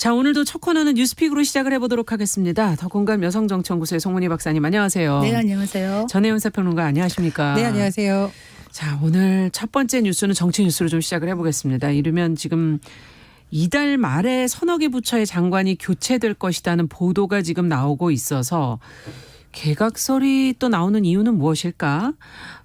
자, 오늘도 첫 코너는 뉴스픽으로 시작을 해보도록 하겠습니다. 더공감 여성정치연구소의 송문희 박사님 안녕하세요. 네, 안녕하세요. 전혜연 사평론가 안녕하십니까. 네, 안녕하세요. 자, 오늘 첫 번째 뉴스는 정치 뉴스로 좀 시작을 해보겠습니다. 이르면 지금 이달 말에 서너 개 부처의 장관이 교체될 것이라는 보도가 지금 나오고 있어서 개각설이 또 나오는 이유는 무엇일까?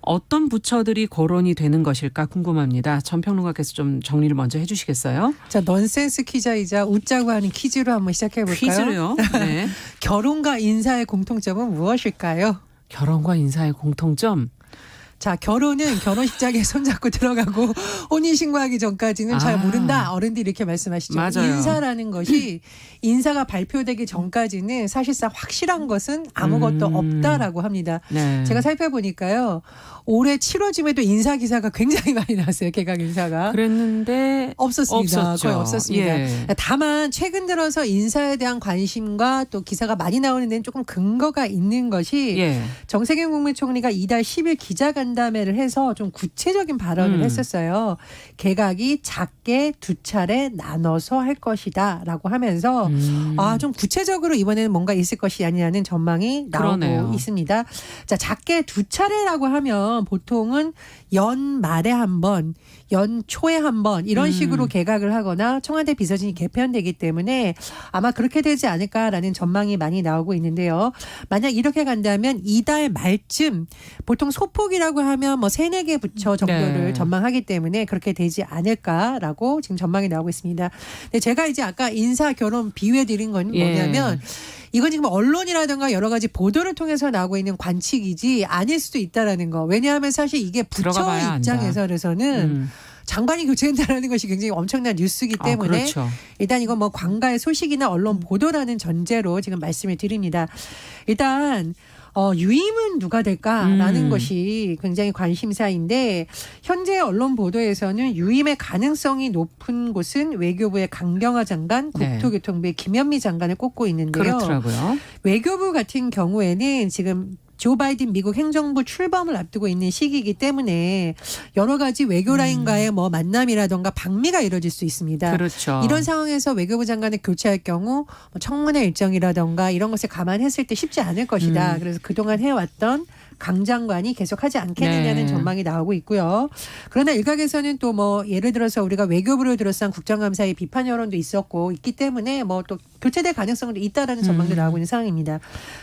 어떤 부처들이 거론이 되는 것일까 궁금합니다. 전 평론가께서 좀 정리를 먼저 해 주시겠어요? 자, 넌센스 퀴즈이자 웃자고 하는 퀴즈로 한번 시작해 볼까요? 퀴즈로요? 네. 결혼과 인사의 공통점은 무엇일까요? 결혼과 인사의 공통점? 자, 결혼은 결혼식장에 손잡고 들어가고 혼인신고하기 전까지는 잘 모른다. 어른들이 이렇게 말씀하시죠. 맞아요. 인사라는 것이 인사가 발표되기 전까지는 사실상 확실한 것은 아무것도 없다라고 합니다. 네. 제가 살펴보니까요. 올해 7월쯤에도 인사 기사가 굉장히 많이 나왔어요. 개각 인사가. 그랬는데 없었습니다. 없었죠. 거의 없었습니다. 예. 다만 최근 들어서 인사에 대한 관심과 또 기사가 많이 나오는 데는 조금 근거가 있는 것이 예. 정세균 국무총리가 이달 10일 기자간담회를 해서 좀 구체적인 발언을 했었어요. 개각이 작게 두 차례 나눠서 할 것이다 라고 하면서 좀 구체적으로 이번에는 뭔가 있을 것이 아니냐는 전망이 나오고 그러네요. 있습니다. 자, 작게 두 차례라고 하면 보통은 연말에 한 번, 연초에 한 번 이런 식으로 개각을 하거나 청와대 비서진이 개편되기 때문에 아마 그렇게 되지 않을까라는 전망이 많이 나오고 있는데요. 만약 이렇게 간다면 이달 말쯤 보통 소폭이라고 하면 뭐 3-4개 부처 정도를 네. 전망하기 때문에 그렇게 되지 않을까라고 지금 전망이 나오고 있습니다. 근데 제가 이제 아까 인사 결혼 비유해 드린 건 뭐냐면 이건 지금 언론이라든가 여러 가지 보도를 통해서 나오고 있는 관측이지 아닐 수도 있다라는 거. 왜냐하면 사실 이게 부처 입장에서는 장관이 교체된다는 것이 굉장히 엄청난 뉴스이기 때문에 그렇죠. 일단 이건 뭐 관가의 소식이나 언론 보도라는 전제로 지금 말씀을 드립니다. 일단 유임은 누가 될까라는 것이 굉장히 관심사인데 현재 언론 보도에서는 유임의 가능성이 높은 곳은 외교부의 강경화 장관, 국토교통부의 김현미 장관을 꼽고 있는데요. 그렇더라고요. 외교부 같은 경우에는 지금 조 바이든 미국 행정부 출범을 앞두고 있는 시기이기 때문에 여러 가지 외교 라인과의 뭐 만남이라던가 방미가 이루어질 수 있습니다. 그렇죠. 이런 상황에서 외교부 장관을 교체할 경우 뭐 청문회 일정이라던가 이런 것을 감안했을 때 쉽지 않을 것이다. 그래서 그동안 해왔던 강 장관이 계속하지 않겠느냐는 전망이 나오고 있고요. 그러나 일각에서는 또 뭐 예를 들어서 우리가 외교부를 둘러싼 국정감사의 비판 여론도 있었고 있기 때문에 뭐 또 교체될 가능성도 있다라는 전망도 나오고 있는 상황입니다.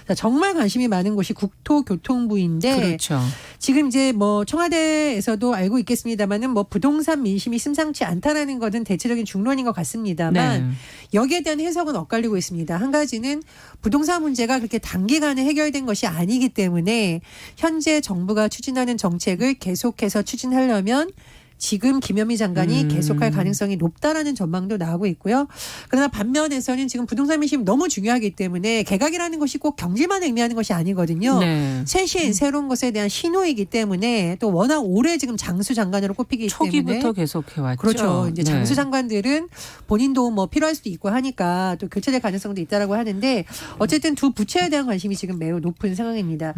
자, 정말 관심이 많은 곳이 국토교통부인데 그렇죠. 지금 이제 뭐 청와대에서도 알고 있겠습니다만은 뭐 부동산 민심이 심상치 않다라는 것은 대체적인 중론인 것 같습니다만 여기에 대한 해석은 엇갈리고 있습니다. 한 가지는 부동산 문제가 그렇게 단기간에 해결된 것이 아니기 때문에 현재 정부가 추진하는 정책을 계속해서 추진하려면 지금 김현미 장관이 계속할 가능성이 높다라는 전망도 나오고 있고요. 그러나 반면에서는 지금 부동산 민심이 너무 중요하기 때문에 개각이라는 것이 꼭 경질만 의미하는 것이 아니거든요. 새신 새로운 것에 대한 신호이기 때문에 또 워낙 오래 지금 장수 장관으로 꼽히기 때문에 초기부터 계속 해왔죠. 그렇죠. 이제 장수 장관들은 본인도 뭐 필요할 수도 있고 하니까 또 교체될 가능성도 있다라고 하는데 어쨌든 두 부처에 대한 관심이 지금 매우 높은 상황입니다.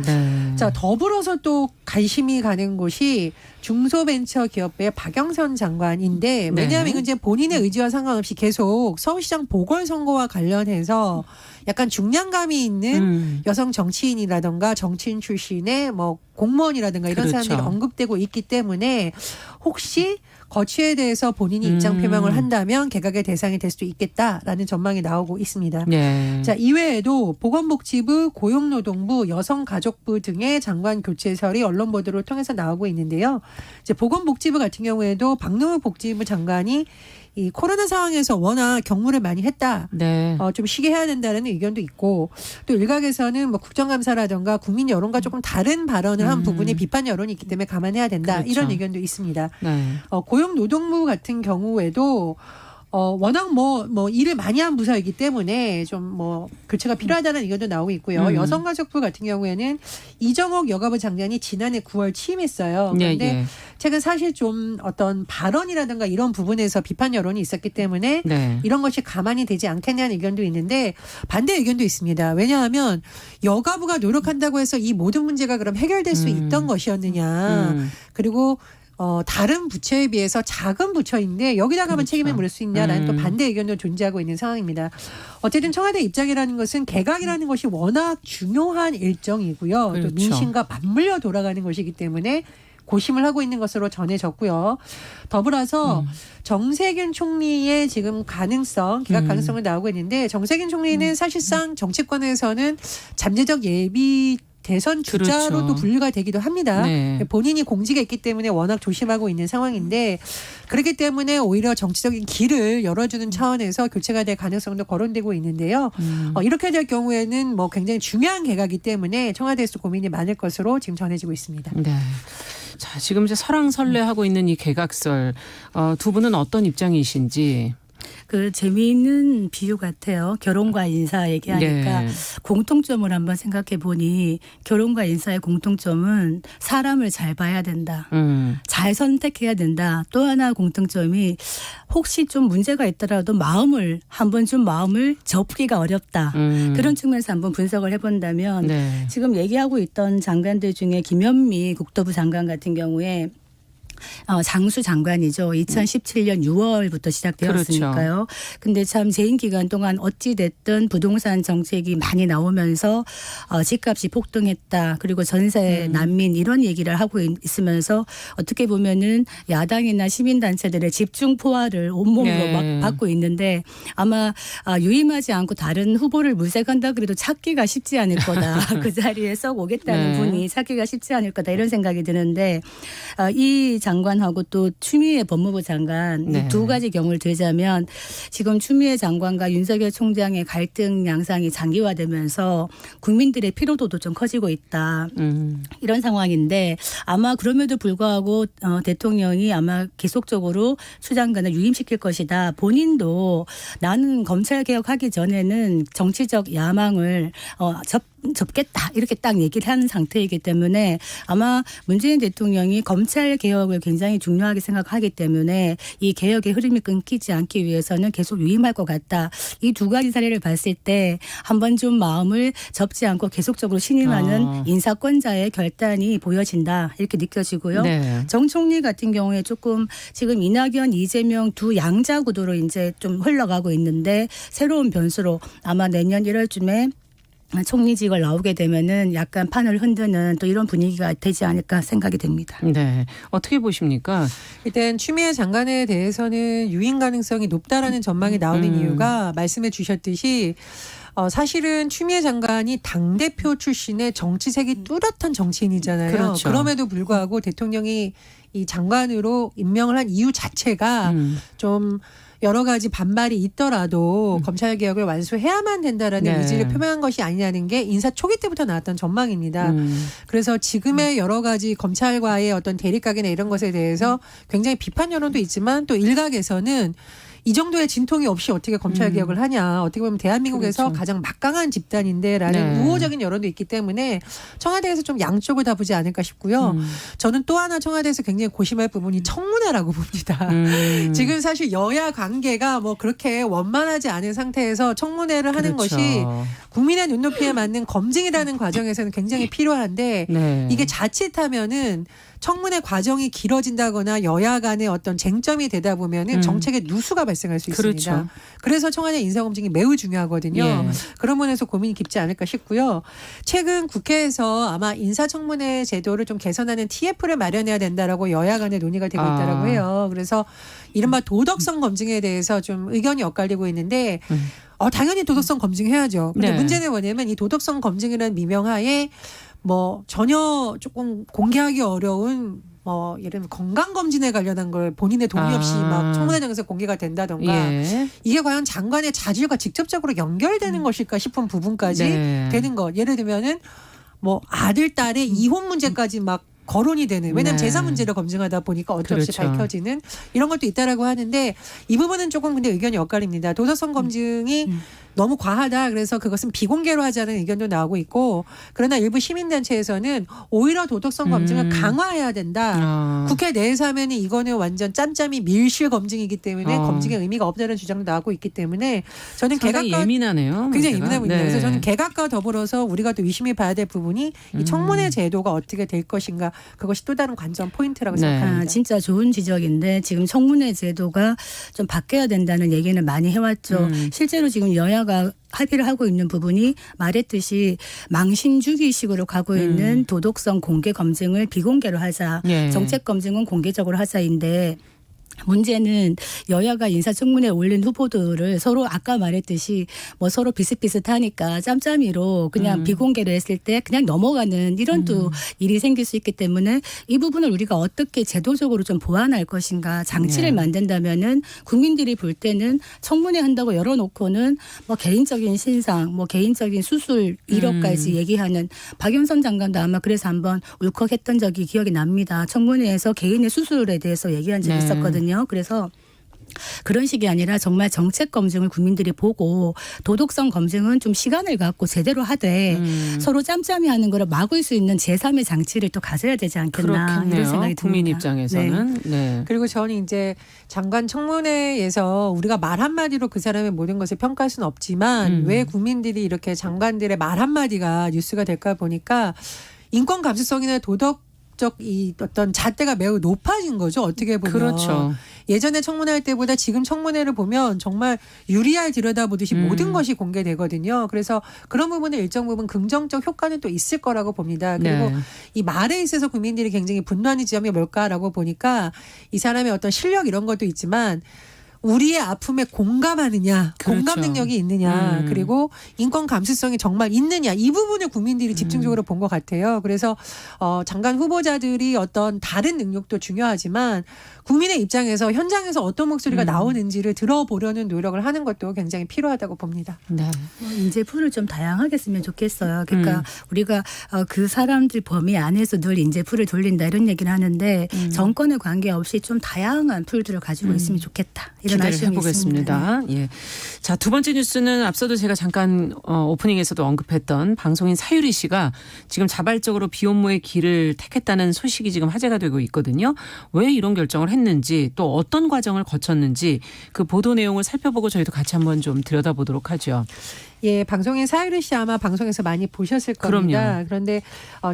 자, 더불어서 또 관심이 가는 곳이 중소벤처기업의 박영선 장관인데 왜냐하면 이건 이제 본인의 의지와 상관없이 계속 서울시장 보궐선거와 관련해서 약간 중량감이 있는 여성 정치인이라든가 정치인 출신의 뭐 공무원이라든가 이런 사람들이 언급되고 있기 때문에 혹시 거취에 대해서 본인이 입장 표명을 한다면 개각의 대상이 될 수도 있겠다라는 전망이 나오고 있습니다. 자, 이외에도 보건복지부, 고용노동부, 여성가족부 등의 장관 교체설이 언론 보도를 통해서 나오고 있는데요. 이제 보건복지부 같은 경우에도 박노후 복지부 장관이 이 코로나 상황에서 워낙 경무를 많이 했다. 좀 쉬게 해야 된다는 의견도 있고 또 일각에서는 뭐 국정감사라든가 국민 여론과 조금 다른 발언을 한 부분에 비판 여론이 있기 때문에 감안해야 된다. 이런 의견도 있습니다. 고용노동부 같은 경우에도 워낙 뭐 일을 많이 한 부서이기 때문에 좀 뭐 교체가 필요하다는 의견도 나오고 있고요. 여성가족부 같은 경우에는 이정옥 여가부 장관이 지난해 9월 취임했어요. 그런데 최근 사실 좀 어떤 발언이라든가 이런 부분에서 비판 여론이 있었기 때문에 이런 것이 가만히 되지 않겠냐는 의견도 있는데 반대 의견도 있습니다. 왜냐하면 여가부가 노력한다고 해서 이 모든 문제가 그럼 해결될 수 있던 것이었느냐. 그리고 다른 부처에 비해서 작은 부처인데 여기다가만 그렇죠. 책임을 물을 수 있냐라는 또 반대 의견도 존재하고 있는 상황입니다. 어쨌든 청와대 입장이라는 것은 개각이라는 것이 워낙 중요한 일정이고요. 그렇죠. 또 민심과 맞물려 돌아가는 것이기 때문에 고심을 하고 있는 것으로 전해졌고요. 더불어서 정세균 총리의 지금 개각 가능성을 나오고 있는데 정세균 총리는 사실상 정치권에서는 잠재적 예비 대선 주자로도 그렇죠. 분류가 되기도 합니다. 네. 본인이 공직에 있기 때문에 워낙 조심하고 있는 상황인데 그렇기 때문에 오히려 정치적인 길을 열어주는 차원에서 교체가 될 가능성도 거론되고 있는데요. 이렇게 될 경우에는 뭐 굉장히 중요한 개각이기 때문에 청와대에서 고민이 많을 것으로 지금 전해지고 있습니다. 네. 자, 지금 이제 설왕설래하고 있는 이 개각설 두 분은 어떤 입장이신지. 그 재미있는 비유 같아요. 결혼과 인사 얘기하니까 네. 공통점을 한번 생각해 보니 결혼과 인사의 공통점은 사람을 잘 봐야 된다. 잘 선택해야 된다. 또 하나 공통점이 혹시 좀 문제가 있더라도 마음을 접기가 어렵다. 그런 측면에서 한번 분석을 해본다면 네. 지금 얘기하고 있던 장관들 중에 김현미 국토부 장관 같은 경우에 장수 장관이죠. 2017년 6월부터 시작되었으니까요. 근데 참 재임 기간 동안 어찌 됐든 부동산 정책이 많이 나오면서 집값이 폭등했다. 그리고 전세 난민 이런 얘기를 하고 있으면서 어떻게 보면은 야당이나 시민단체들의 집중 포화를 온몸으로 막 받고 있는데 아마 유임하지 않고 다른 후보를 물색한다 그래도 찾기가 쉽지 않을 거다. 그 자리에 썩 오겠다는 분이 찾기가 쉽지 않을 거다 이런 생각이 드는데 이 장관하고 또 추미애 법무부 장관 네. 이 두 가지 경우를 들자면 지금 추미애 장관과 윤석열 총장의 갈등 양상이 장기화되면서 국민들의 피로도도 좀 커지고 있다. 이런 상황인데 아마 그럼에도 불구하고 대통령이 아마 계속적으로 추 장관을 유임시킬 것이다. 본인도 나는 검찰개혁하기 전에는 정치적 야망을 접겠다 이렇게 딱 얘기를 하는 상태이기 때문에 아마 문재인 대통령이 검찰 개혁을 굉장히 중요하게 생각하기 때문에 이 개혁의 흐름이 끊기지 않기 위해서는 계속 유임할 것 같다. 이 두 가지 사례를 봤을 때 한번 좀 마음을 접지 않고 계속적으로 신임하는 인사권자의 결단이 보여진다 이렇게 느껴지고요. 네. 정 총리 같은 경우에 조금 지금 이낙연, 이재명 두 양자 구도로 이제 좀 흘러가고 있는데 새로운 변수로 아마 내년 1월쯤에 총리직을 나오게 되면은 약간 판을 흔드는 또 이런 분위기가 되지 않을까 생각이 됩니다. 네. 어떻게 보십니까? 일단 추미애 장관에 대해서는 유임 가능성이 높다라는 전망이 나오는 이유가 말씀해 주셨듯이 사실은 추미애 장관이 당대표 출신의 정치색이 뚜렷한 정치인이잖아요. 그렇죠. 그럼에도 불구하고 대통령이 이 장관으로 임명을 한 이유 자체가 좀 여러 가지 반발이 있더라도 검찰개혁을 완수해야만 된다라는 네. 의지를 표명한 것이 아니냐는 게 인사 초기 때부터 나왔던 전망입니다. 그래서 지금의 여러 가지 검찰과의 어떤 대립각이나 이런 것에 대해서 굉장히 비판 여론도 있지만 또 일각에서는 이 정도의 진통이 없이 어떻게 검찰개혁을 하냐. 어떻게 보면 대한민국에서 그렇죠. 가장 막강한 집단인데라는 네. 우호적인 여론도 있기 때문에 청와대에서 좀 양쪽을 다 보지 않을까 싶고요. 저는 또 하나 청와대에서 굉장히 고심할 부분이 청문회라고 봅니다. 지금 사실 여야 관계가 뭐 그렇게 원만하지 않은 상태에서 청문회를 하는 그렇죠. 것이 국민의 눈높이에 맞는 검증이라는 과정에서는 굉장히 필요한데 네. 이게 자칫하면은 청문회 과정이 길어진다거나 여야 간의 어떤 쟁점이 되다 보면은 정책의 누수가 발생할 수 있습니다. 그렇죠. 그래서 청와대 인사검증이 매우 중요하거든요. 예. 그런 면에서 고민이 깊지 않을까 싶고요. 최근 국회에서 아마 인사청문회 제도를 좀 개선하는 TF를 마련해야 된다라고 여야 간의 논의가 되고 있다라고 해요. 그래서 이른바 도덕성 검증에 대해서 좀 의견이 엇갈리고 있는데 당연히 도덕성 검증해야죠. 근데 네. 문제는 뭐냐면 이 도덕성 검증이라는 미명하에 뭐 전혀 조금 공개하기 어려운 예를 들면 건강검진에 관련한 걸 본인의 동의 없이 막 청문회장에서 공개가 된다던가 예. 이게 과연 장관의 자질과 직접적으로 연결되는 것일까 싶은 부분까지 네. 되는 것. 예를 들면은 뭐 아들, 딸의 이혼 문제까지 막 거론이 되는 왜냐하면 네. 재산 문제를 검증하다 보니까 어쩔 수 없이 그렇죠. 밝혀지는 이런 것도 있다라고 하는데 이 부분은 조금 근데 의견이 엇갈립니다. 도덕성 검증이 너무 과하다. 그래서 그것은 비공개로 하자는 의견도 나오고 있고 그러나 일부 시민단체에서는 오히려 도덕성 검증을 강화해야 된다. 국회 내에서 하면 이거는 완전 짬짬이 밀실 검증이기 때문에 검증의 의미가 없다는 주장도 나오고 있기 때문에 저는 개각과 예민하네요. 굉장히 예민한 문제입니다. 네. 그래서 저는 개각과 더불어서 우리가 또 유심히 봐야 될 부분이 이 청문회 제도가 어떻게 될 것인가 그것이 또 다른 관전 포인트라고 생각합니다. 진짜 좋은 지적인데 지금 청문회 제도가 좀 바뀌어야 된다는 얘기는 많이 해왔죠. 실제로 지금 여야가 합의를 하고 있는 부분이 말했듯이 망신주기식으로 가고 있는 도덕성 공개 검증을 비공개로 하자. 정책 검증은 공개적으로 하자인데 문제는 여야가 인사청문회에 올린 후보들을 서로 아까 말했듯이 뭐 서로 비슷비슷하니까 짬짬이로 그냥 비공개로 했을 때 그냥 넘어가는 이런 또 일이 생길 수 있기 때문에 이 부분을 우리가 어떻게 제도적으로 좀 보완할 것인가 장치를 만든다면은 국민들이 볼 때는 청문회 한다고 열어놓고는 뭐 개인적인 신상 뭐 개인적인 수술 이력까지 얘기하는 박영선 장관도 아마 그래서 한번 울컥했던 적이 기억이 납니다. 청문회에서 개인의 수술에 대해서 얘기한 적이 있었거든요. 그래서 그런 식이 아니라 정말 정책 검증을 국민들이 보고 도덕성 검증은 좀 시간을 갖고 제대로 하되 서로 짬짬이 하는 거를 막을 수 있는 제3의 장치를 또 가져야 되지 않겠나 그렇겠네요. 이런 생각이 듭니다. 국민 입장에서는. 네. 그리고 저는 이제 장관 청문회에서 우리가 말 한마디로 그 사람의 모든 것을 평가할 수는 없지만 왜 국민들이 이렇게 장관들의 말 한마디가 뉴스가 될까 보니까 인권 감수성이나 도덕 이 어떤 잣대가 매우 높아진 거죠. 어떻게 보면. 그렇죠. 예전에 청문회 할 때보다 지금 청문회를 보면 정말 유리알 들여다보듯이 모든 것이 공개되거든요. 그래서 그런 부분에 일정 부분 긍정적 효과는 또 있을 거라고 봅니다. 그리고 이 말에 있어서 국민들이 굉장히 분노하는 지점이 뭘까라고 보니까 이 사람의 어떤 실력 이런 것도 있지만 우리의 아픔에 공감하느냐, 그렇죠. 공감 능력이 있느냐, 그리고 인권 감수성이 정말 있느냐 이 부분을 국민들이 집중적으로 본 것 같아요. 그래서 장관 후보자들이 어떤 다른 능력도 중요하지만 국민의 입장에서 현장에서 어떤 목소리가 나오는지를 들어보려는 노력을 하는 것도 굉장히 필요하다고 봅니다. 네. 인재풀을 좀 다양하게 쓰면 좋겠어요. 그러니까 우리가 그 사람들 범위 안에서 늘 인재풀을 돌린다 이런 얘기를 하는데 정권에 관계없이 좀 다양한 풀들을 가지고 있으면 좋겠다. 이런 기대를 아쉬움이 해보겠습니다. 있습니다. 예. 자, 두 번째 뉴스는 앞서도 제가 잠깐 오프닝에서도 언급했던 방송인 사유리 씨가 지금 자발적으로 비혼모의 길을 택했다는 소식이 지금 화제가 되고 있거든요. 왜 이런 결정을 했는지 또 어떤 과정을 거쳤는지 그 보도 내용을 살펴보고 저희도 같이 한번 좀 들여다보도록 하죠. 예, 방송인 사유리 씨 아마 방송에서 많이 보셨을 겁니다. 그럼요. 그런데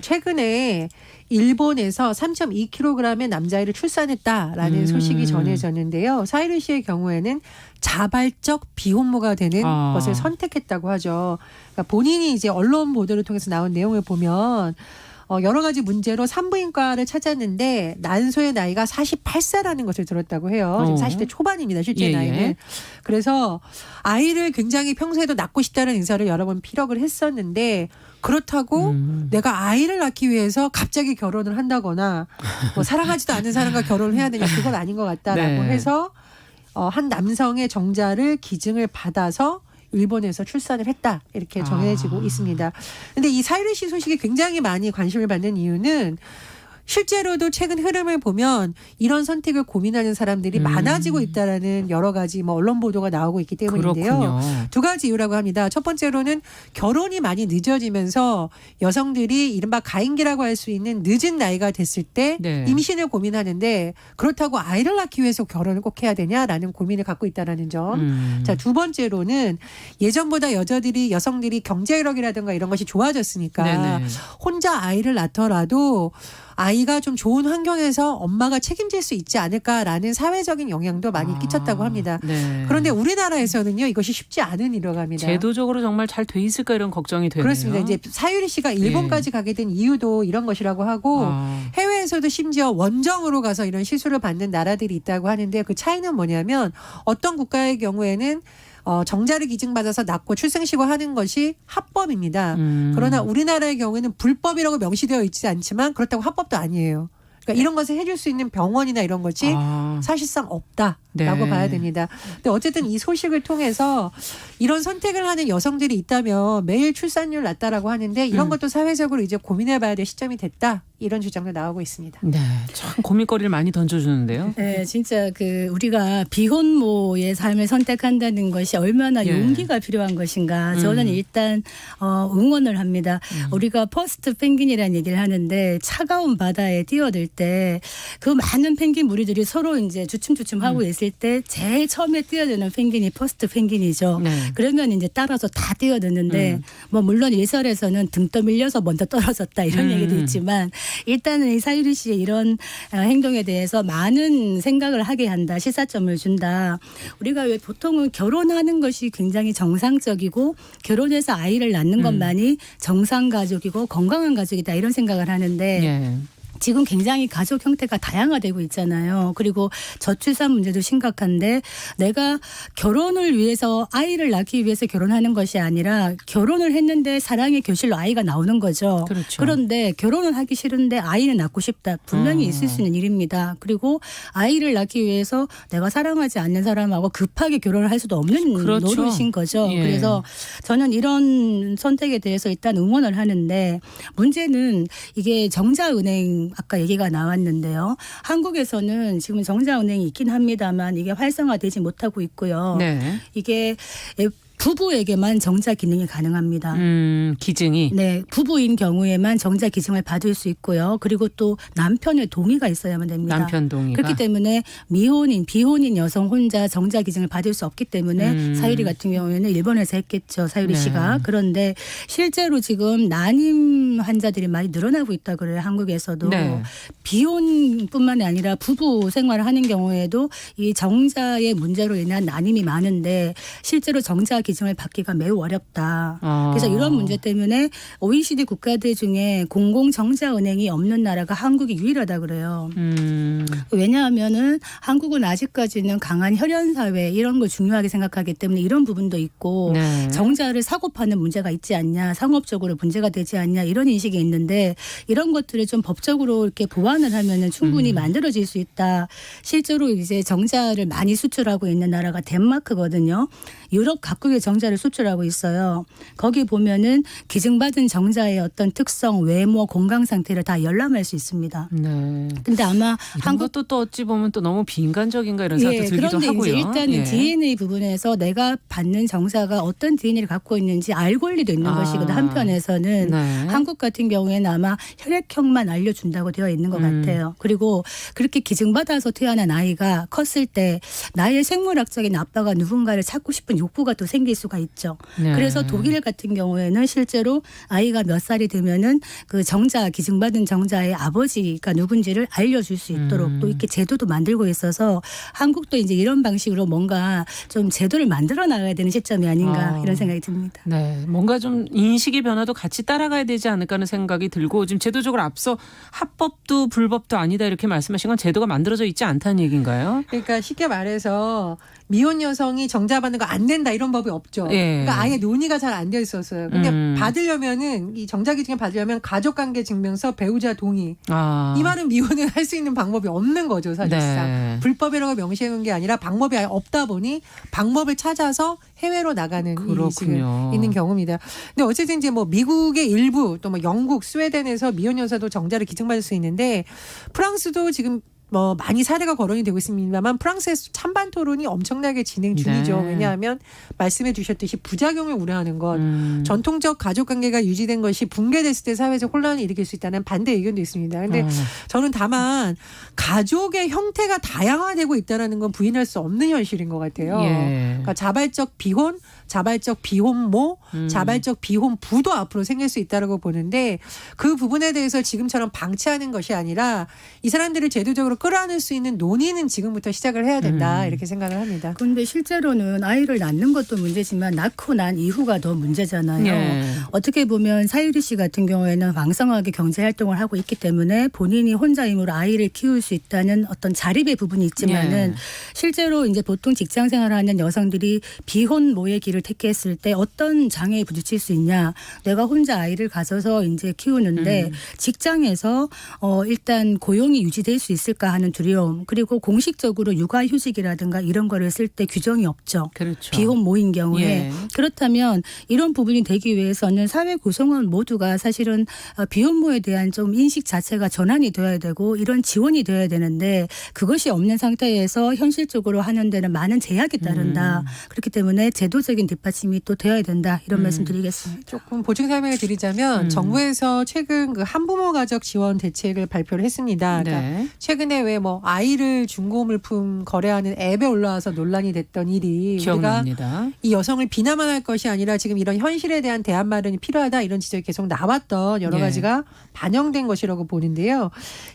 최근에 일본에서 3.2kg의 남자아이를 출산했다라는 소식이 전해졌는데요. 사유리 씨의 경우에는 자발적 비혼모가 되는 것을 선택했다고 하죠. 그러니까 본인이 이제 언론 보도를 통해서 나온 내용을 보면 여러 가지 문제로 산부인과를 찾았는데 난소의 나이가 48세라는 것을 들었다고 해요. 지금 40대 초반입니다. 실제 나이는. 그래서 아이를 굉장히 평소에도 낳고 싶다는 의사를 여러 번 피력을 했었는데 그렇다고 내가 아이를 낳기 위해서 갑자기 결혼을 한다거나 뭐 사랑하지도 않는 사람과 결혼을 해야 되냐 그건 아닌 것 같다라고 해서 한 남성의 정자를 기증을 받아서 일본에서 출산을 했다 이렇게 정해지고 있습니다. 그런데 이 사유리 씨 소식이 굉장히 많이 관심을 받는 이유는 실제로도 최근 흐름을 보면 이런 선택을 고민하는 사람들이 많아지고 있다라는 여러 가지 뭐 언론 보도가 나오고 있기 때문인데요. 그렇군요. 두 가지 이유라고 합니다. 첫 번째로는 결혼이 많이 늦어지면서 여성들이 이른바 가임기라고 할 수 있는 늦은 나이가 됐을 때 임신을 고민하는데 그렇다고 아이를 낳기 위해서 결혼을 꼭 해야 되냐라는 고민을 갖고 있다라는 점. 자, 두 번째로는 예전보다 여성들이 경제력이라든가 이런 것이 좋아졌으니까 혼자 아이를 낳더라도 아이가 좀 좋은 환경에서 엄마가 책임질 수 있지 않을까라는 사회적인 영향도 많이 끼쳤다고 합니다. 그런데 우리나라에서는요 이것이 쉽지 않은 일이라고 합니다. 제도적으로 정말 잘 돼 있을까 이런 걱정이 되네요. 그렇습니다. 이제 사유리 씨가 일본까지 가게 된 이유도 이런 것이라고 하고 해외에서도 심지어 원정으로 가서 이런 시술을 받는 나라들이 있다고 하는데 그 차이는 뭐냐면 어떤 국가의 경우에는 정자를 기증받아서 낳고 출생시고 하는 것이 합법입니다. 그러나 우리나라의 경우에는 불법이라고 명시되어 있지 않지만 그렇다고 합법도 아니에요. 그러니까 이런 것을 해줄 수 있는 병원이나 이런 것이 사실상 없다라고 봐야 됩니다. 근데 어쨌든 이 소식을 통해서 이런 선택을 하는 여성들이 있다면 매일 출산율 낮다라고 하는데 이런 것도 사회적으로 이제 고민해봐야 될 시점이 됐다. 이런 주장도 나오고 있습니다. 네, 참 고민거리를 많이 던져주는데요. 네, 진짜 우리가 비혼모의 삶을 선택한다는 것이 얼마나 예. 용기가 필요한 것인가. 저는 일단 응원을 합니다. 우리가 퍼스트 펭귄이라는 얘기를 하는데 차가운 바다에 뛰어들 때 그 많은 펭귄 무리들이 서로 이제 주춤주춤 하고 있을 때 제일 처음에 뛰어드는 펭귄이 퍼스트 펭귄이죠. 네. 그러면 이제 따라서 다 뛰어드는데 뭐 물론 예설에서는 등 떠밀려서 먼저 떨어졌다 이런 얘기도 있지만 일단은 이 사유리 씨의 이런 행동에 대해서 많은 생각을 하게 한다. 시사점을 준다. 우리가 왜 보통은 결혼하는 것이 굉장히 정상적이고 결혼해서 아이를 낳는 것만이 정상 가족이고 건강한 가족이다 이런 생각을 하는데 예. 지금 굉장히 가족 형태가 다양화되고 있잖아요. 그리고 저출산 문제도 심각한데 내가 결혼을 위해서 아이를 낳기 위해서 결혼하는 것이 아니라 결혼을 했는데 사랑의 교실로 아이가 나오는 거죠. 그렇죠. 그런데 결혼은 하기 싫은데 아이는 낳고 싶다. 분명히 있을 수 있는 일입니다. 그리고 아이를 낳기 위해서 내가 사랑하지 않는 사람하고 급하게 결혼을 할 수도 없는 그렇죠. 노릇인 거죠. 예. 그래서 저는 이런 선택에 대해서 일단 응원을 하는데 문제는 이게 정자은행 아까 얘기가 나왔는데요. 한국에서는 지금 정자은행이 있긴 합니다만 이게 활성화되지 못하고 있고요. 네. 이게 부부에게만 정자 기능이 가능합니다. 기증이. 네, 부부인 경우에만 정자 기증을 받을 수 있고요. 그리고 또 남편의 동의가 있어야만 됩니다. 남편 동의가. 그렇기 때문에 비혼인 여성 혼자 정자 기증을 받을 수 없기 때문에 사유리 같은 경우에는 일본에서 했겠죠. 사유리 네. 씨가. 그런데 실제로 지금 난임 환자들이 많이 늘어나고 있다 그래요. 한국에서도. 네. 비혼뿐만 아니라 부부 생활을 하는 경우에도 이 정자의 문제로 인한 난임이 많은데 실제로 정자 기증을 받기가 매우 어렵다. 그래서 이런 문제 때문에 OECD 국가들 중에 공공정자은행이 없는 나라가 한국이 유일하다 그래요. 왜냐하면은 한국은 아직까지는 강한 혈연사회 이런 걸 중요하게 생각하기 때문에 이런 부분도 있고 네. 정자를 사고 파는 문제가 있지 않냐, 상업적으로 문제가 되지 않냐 이런 인식이 있는데 이런 것들을 좀 법적으로 이렇게 보완을 하면은 충분히 만들어질 수 있다. 실제로 이제 정자를 많이 수출하고 있는 나라가 덴마크거든요. 유럽 각국의 정자를 수출하고 있어요. 거기 보면은 기증받은 정자의 어떤 특성, 외모, 건강 상태를 다 열람할 수 있습니다. 네. 근데 아마 이런 것도 또 어찌 보면 또 너무 비인간적인가 이런 생각도 들기도 그런데 하고요. 이제 일단은 예. DNA 부분에서 내가 받는 정자가 어떤 DNA를 갖고 있는지 알 권리도 있는 것이거든요. 한편에서는 네. 한국 같은 경우에는 아마 혈액형만 알려준다고 되어 있는 것 같아요. 그리고 그렇게 기증받아서 태어난 아이가 컸을 때 나의 생물학적인 아빠가 누군가를 찾고 싶은 욕구가 또 생길 수가 있죠. 네. 그래서 독일 같은 경우에는 실제로 아이가 몇 살이 되면은 그 정자 기증받은 정자의 아버지가 누군지를 알려줄 수 있도록 또 이렇게 제도도 만들고 있어서 한국도 이제 이런 방식으로 뭔가 좀 제도를 만들어 나가야 되는 시점이 아닌가 이런 생각이 듭니다. 네, 뭔가 좀 인식의 변화도 같이 따라가야 되지 않을까 하는 생각이 들고 지금 제도적으로 앞서 합법도 불법도 아니다 이렇게 말씀하신 건 제도가 만들어져 있지 않다는 얘기인가요? 그러니까 쉽게 말해서 미혼 여성이 정자 받는 거 안 된다 이런 법이 없죠. 예. 그러니까 아예 논의가 잘 안 되어 있었어요. 근데 받으려면은 이 정자 기증을 받으려면 가족관계 증명서, 배우자 동의. 이 말은 미혼을 할 수 있는 방법이 없는 거죠, 사실상. 네. 불법이라고 명시해 놓은 게 아니라 방법이 아예 없다 보니 방법을 찾아서 해외로 나가는 일이 지금 있는 경우입니다. 근데 어쨌든 이제 뭐 미국의 일부 또 뭐 영국, 스웨덴에서 미혼 여자도 정자를 기증받을 수 있는데 프랑스도 지금 뭐 많이 사례가 거론이 되고 있습니다만 프랑스에서 찬반 토론이 엄청나게 진행 중이죠. 네. 왜냐하면 말씀해 주셨듯이 부작용을 우려하는 것, 전통적 가족관계가 유지된 것이 붕괴됐을 때 사회적 혼란을 일으킬 수 있다는 반대 의견도 있습니다. 그런데 저는 다만 가족의 형태가 다양화되고 있다는 건 부인할 수 없는 현실인 것 같아요. 예. 그러니까 자발적 비혼, 자발적 비혼모, 자발적 비혼부도 앞으로 생길 수 있다고 보는데 그 부분에 대해서 지금처럼 방치하는 것이 아니라 이 사람들을 제도적으로 끌어안을 수 있는 논의는 지금부터 시작을 해야 된다 이렇게 생각을 합니다. 그런데 실제로는 아이를 낳는 것도 문제지만 낳고 난 이후가 더 문제잖아요. 예. 어떻게 보면 사유리 씨 같은 경우에는 왕성하게 경제활동을 하고 있기 때문에 본인이 혼자 힘으로 아이를 키울 수 있다는 어떤 자립의 부분이 있지만은 예. 실제로 이제 보통 직장 생활하는 여성들이 비혼모의 길을 아이를 택했을 때 어떤 장애에 부딪힐 수 있냐. 내가 혼자 아이를 가져서 이제 키우는데 직장에서 일단 고용이 유지될 수 있을까 하는 두려움. 그리고 공식적으로 육아휴직이라든가 이런 거를 쓸 때 규정이 없죠. 그렇죠. 비혼모인 경우에. 예. 그렇다면 이런 부분이 되기 위해서는 사회 구성원 모두가 사실은 비혼모에 대한 좀 인식 자체가 전환이 되어야 되고 이런 지원이 되어야 되는데 그것이 없는 상태에서 현실적으로 하는 데는 많은 제약이 따른다. 그렇기 때문에 제도적인 뒷받침이 또 되어야 된다. 이런 말씀 드리겠습니다. 조금 보충 설명을 드리자면 정부에서 최근 그 한부모 가족 지원 대책을 발표를 했습니다. 그러니까 네. 최근에 왜 뭐 아이를 중고물품 거래하는 앱에 올라와서 논란이 됐던 일이 우리가 기억납니다. 이 여성을 비난만 할 것이 아니라 지금 이런 현실에 대한 대안 마련이 필요하다 이런 지적이 계속 나왔던 여러 예. 가지가 반영된 것이라고 보는데요.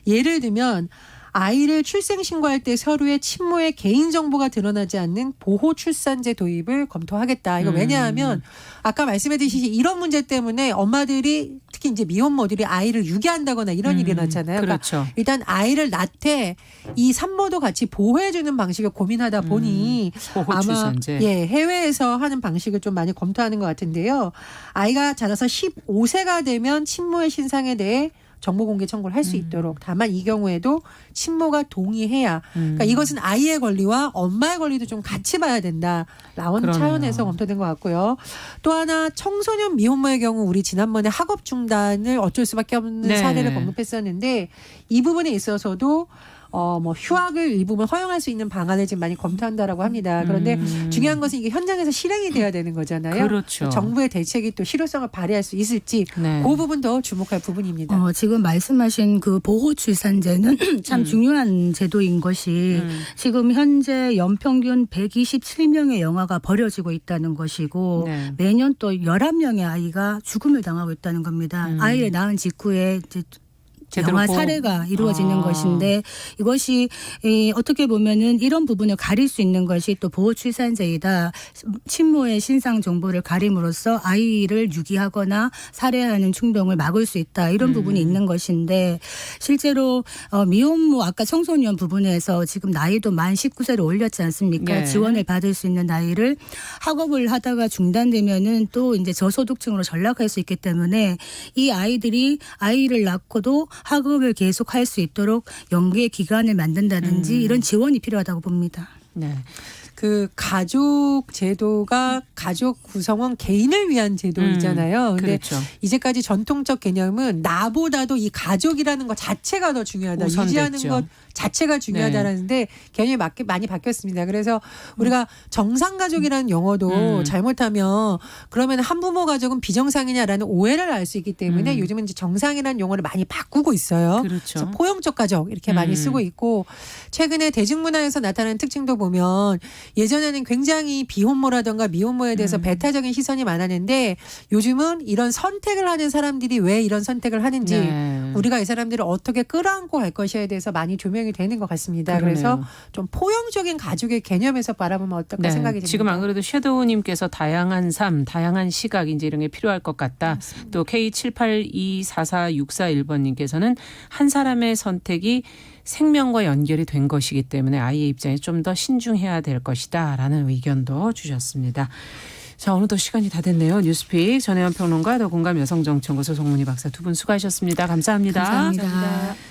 예를 들면 아이를 출생 신고할 때 서류에 친모의 개인정보가 드러나지 않는 보호 출산제 도입을 검토하겠다. 이거 왜냐하면 아까 말씀해주신 이런 문제 때문에 엄마들이 특히 이제 미혼모들이 아이를 유기한다거나 이런 일이 일어났잖아요. 그렇죠. 그러니까 일단 아이를 낳되 이 산모도 같이 보호해주는 방식을 고민하다 보니 보호 아마 출산제. 예, 해외에서 하는 방식을 좀 많이 검토하는 것 같은데요. 아이가 자라서 15세가 되면 친모의 신상에 대해 정보 공개 청구를 할 수 있도록 다만 이 경우에도 친모가 동의해야 그러니까 이것은 아이의 권리와 엄마의 권리도 좀 같이 봐야 된다. 라는 그러네요. 차원에서 검토된 것 같고요. 또 하나 청소년 미혼모의 경우 우리 지난번에 학업 중단을 어쩔 수밖에 없는 네. 사례를 언급했었는데 이 부분에 있어서도 뭐 휴학을 일부분 허용할 수 있는 방안을 지금 많이 검토한다라고 합니다. 그런데 중요한 것은 이게 현장에서 실행이 돼야 되는 거잖아요. 그렇죠. 정부의 대책이 또 실효성을 발휘할 수 있을지 네. 그 부분도 주목할 부분입니다. 지금 말씀하신 그 보호 출산제는 참 중요한 제도인 것이 지금 현재 연평균 127명의 영아가 버려지고 있다는 것이고 네. 매년 또 11명의 아이가 죽음을 당하고 있다는 겁니다. 아이를 낳은 직후에 이제 제대로 영아 보호- 사례가 이루어지는 것인데 이것이 어떻게 보면은 이런 부분을 가릴 수 있는 것이 또 보호 출산제이다. 친모의 신상 정보를 가림으로써 아이를 유기하거나 살해하는 충동을 막을 수 있다. 이런 부분이 있는 것인데 실제로 미혼모 아까 청소년 부분에서 지금 나이도 만 19세로 올렸지 않습니까? 네. 지원을 받을 수 있는 나이를 학업을 하다가 중단되면은 또 이제 저소득층으로 전락할 수 있기 때문에 이 아이들이 아이를 낳고도 학업을 계속할 수 있도록 연계 기간을 만든다든지 이런 지원이 필요하다고 봅니다. 네. 그 가족 제도가 가족 구성원 개인을 위한 제도이잖아요. 근데 그렇죠. 이제까지 전통적 개념은 나보다도 이 가족이라는 것 자체가 더 중요하다. 우선됐죠. 유지하는 것 자체가 중요하다라는데 개념이 많이 바뀌었습니다. 그래서 우리가 정상가족이라는 용어도 잘못하면 그러면 한부모 가족은 비정상이냐라는 오해를 알 수 있기 때문에 요즘은 이제 정상이라는 용어를 많이 바꾸고 있어요. 그렇죠. 그래서 포용적 가족 이렇게 많이 쓰고 있고 최근에 대중문화에서 나타나는 특징도 보면 예전에는 굉장히 비혼모라든가 미혼모에 대해서 배타적인 시선이 많았는데 요즘은 이런 선택을 하는 사람들이 왜 이런 선택을 하는지 네. 우리가 이 사람들을 어떻게 끌어안고 갈 것이에 대해서 많이 조명이 되는 것 같습니다. 그러네요. 그래서 좀 포용적인 가족의 개념에서 바라보면 어떨까 네. 생각이 듭니다. 지금 안 그래도 섀도우님께서 다양한 삶, 다양한 시각 이제 이런 게 필요할 것 같다. 또 K78244641번님께서는 한 사람의 선택이 생명과 연결이 된 것이기 때문에 아이의 입장에 좀 더 신중해야 될 것이다 라는 의견도 주셨습니다. 자, 어느덧 시간이 다 됐네요. 뉴스픽 전혜연 평론가 더공감 여성정치연구소 송문희 박사 두 분 수고하셨습니다. 감사합니다. 감사합니다.